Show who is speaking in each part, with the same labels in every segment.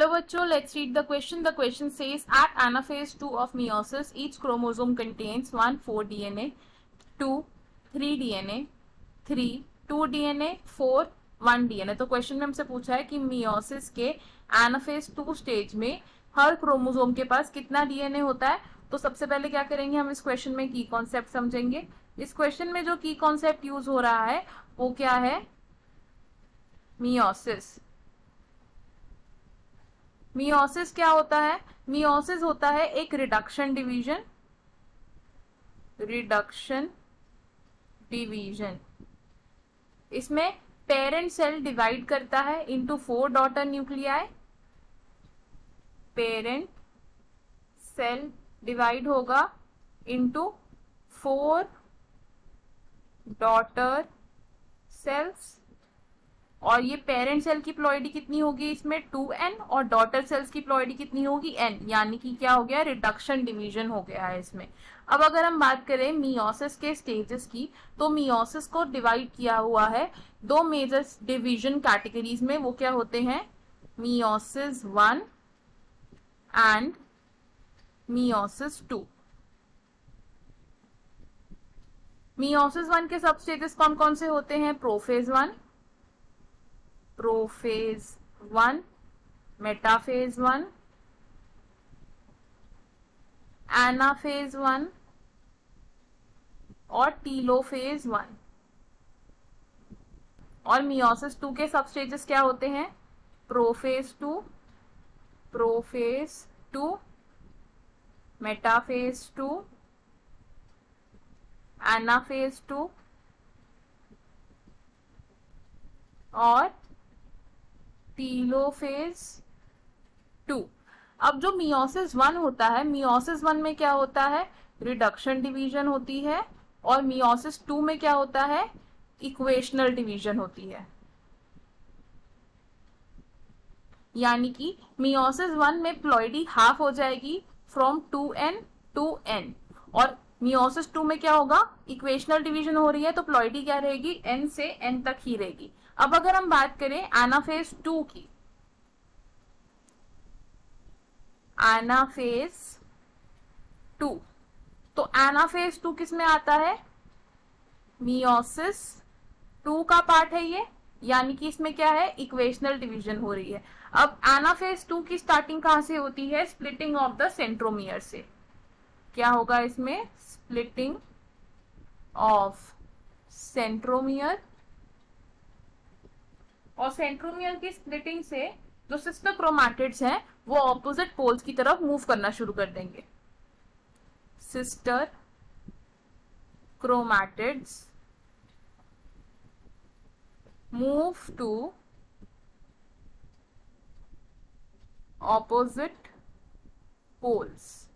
Speaker 1: चलो बच्चों, let's read the question. The question says at anaphase 2 of meiosis each chromosome contains 1 4 DNA, 2 3 DNA, 3 2 DNA, 4 1 DNA. तो question में हमसे पूछा है कि मियोसिस के एनाफेज 2 स्टेज में हर क्रोमोसोम के पास कितना डीएनए होता है. तो सबसे पहले क्या करेंगे, हम इस क्वेश्चन में की कॉन्सेप्ट समझेंगे. इस क्वेश्चन में जो की कॉन्सेप्ट यूज हो रहा है वो क्या है, मियोसिस. मियोसिस क्या होता है, मियोसिस होता है एक रिडक्शन डिवीजन. इसमें पेरेंट सेल डिवाइड करता है into 4 daughter nuclei. Parent cell divide होगा इनटू 4 डॉटर सेल्स. और ये पेरेंट सेल की प्लॉइडी कितनी होगी, इसमें 2n, और डॉटर सेल्स की प्लॉइडी कितनी होगी, n. यानी कि क्या हो गया, रिडक्शन डिवीजन हो गया है इसमें. अब अगर हम बात करें मियोसिस के स्टेजेस की, तो मियोसिस को डिवाइड किया हुआ है दो मेजर डिवीजन कैटेगरीज में. वो क्या होते हैं, मियोसिस 1 एंड मियोसिस 2. मियोसिस 1 के सब स्टेजेस कौन कौन से होते हैं, प्रोफेज 1, प्रोफेज 1, मेटाफेज 1, एनाफेज 1 और टीलोफेज 1. और मियोसिस 2 के सब स्टेजेस क्या होते हैं, प्रोफेज 2, मेटाफेज 2, एनाफेज 2 और टीलोफेज 2. अब जो मियोसिस 1 होता है, मियोसिस 1 में क्या होता है, रिडक्शन डिवीजन होती है. और मियोसिस 2 में क्या होता है, इक्वेशनल डिवीजन होती है. यानी कि मियोसिस 1 में प्लॉइडी हाफ हो जाएगी फ्रॉम 2n to n. और मियोसिस 2 में क्या होगा, इक्वेशनल डिवीजन हो रही है तो प्लॉइडी क्या रहेगी, n से n तक ही रहेगी. अब अगर हम बात करें एनाफेज 2 की, एनाफेज 2, तो एनाफेज 2 किस में आता है, मियोसिस 2 का पार्ट है ये. यानी कि इसमें क्या है, इक्वेशनल डिवीजन हो रही है. अब एनाफेज 2 की स्टार्टिंग कहां से होती है, स्प्लिटिंग ऑफ द सेंट्रोमियर से. क्या होगा इसमें, स्प्लिटिंग ऑफ सेंट्रोमियर. और सेंट्रोमियर की स्प्लिटिंग से जो सिस्टर क्रोमैटिड्स हैं वो ऑपोजिट पोल्स की तरफ मूव करना शुरू कर देंगे. Sister chromatids move to opposite poles.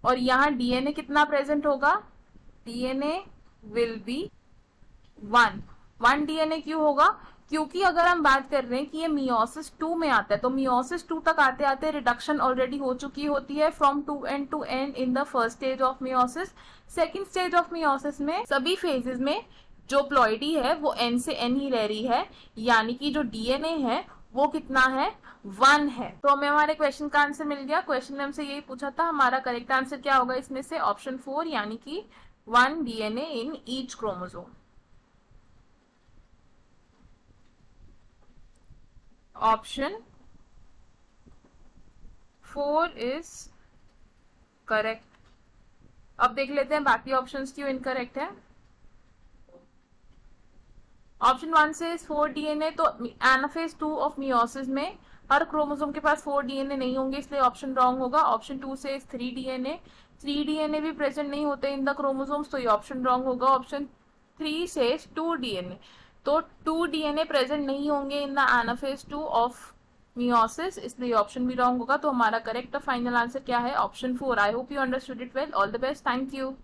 Speaker 1: और यहां डीएनए कितना प्रेजेंट होगा, डीएनए विल बी 1 डीएनए. क्यों होगा, क्योंकि अगर हम बात कर रहे हैं कि ये मियोसिस 2 में आता है, तो मियोसिस 2 तक आते आते रिडक्शन ऑलरेडी हो चुकी होती है from 2n to n in the first stage of meiosis. Second stage of meiosis में सभी फेजेस में जो प्लॉइडी है वो n से n ही रह रही है. यानी कि जो डीएनए है वो कितना है, 1 है. तो हमें हमारे क्वेश्चन का आंसर मिल गया. क्वेश्चन में हमसे यही पूछा था, हमारा करेक्ट आंसर क्या होगा इसमें से, ऑप्शन 4, यानी कि 1 DNA in each chromosome. Option 4 is correct. अब देख लेते हैं बाकी ऑप्शंस क्यों इनकरेक्ट है. ऑप्शन 1 से 4 डीएनए, तो एनाफेज 2 ऑफ मियोसिस में हर क्रोमोसोम के पास 4 डीएनए नहीं होंगे, इसलिए ऑप्शन रॉन्ग होगा. ऑप्शन 2 से 3 डीएनए भी प्रेजेंट नहीं होते इन द क्रोमोसोम्स, तो ये ऑप्शन रॉन्ग होगा. ऑप्शन 3 से 2 डीएनए, तो 2 डीएनए प्रेजेंट नहीं होंगे in the anaphase 2 of meiosis, इसलिए ऑप्शन भी रॉन्ग होगा. तो हमारा करेक्ट फाइनल आंसर क्या है, option 4. I hope you understood it well. All the best. Thank you.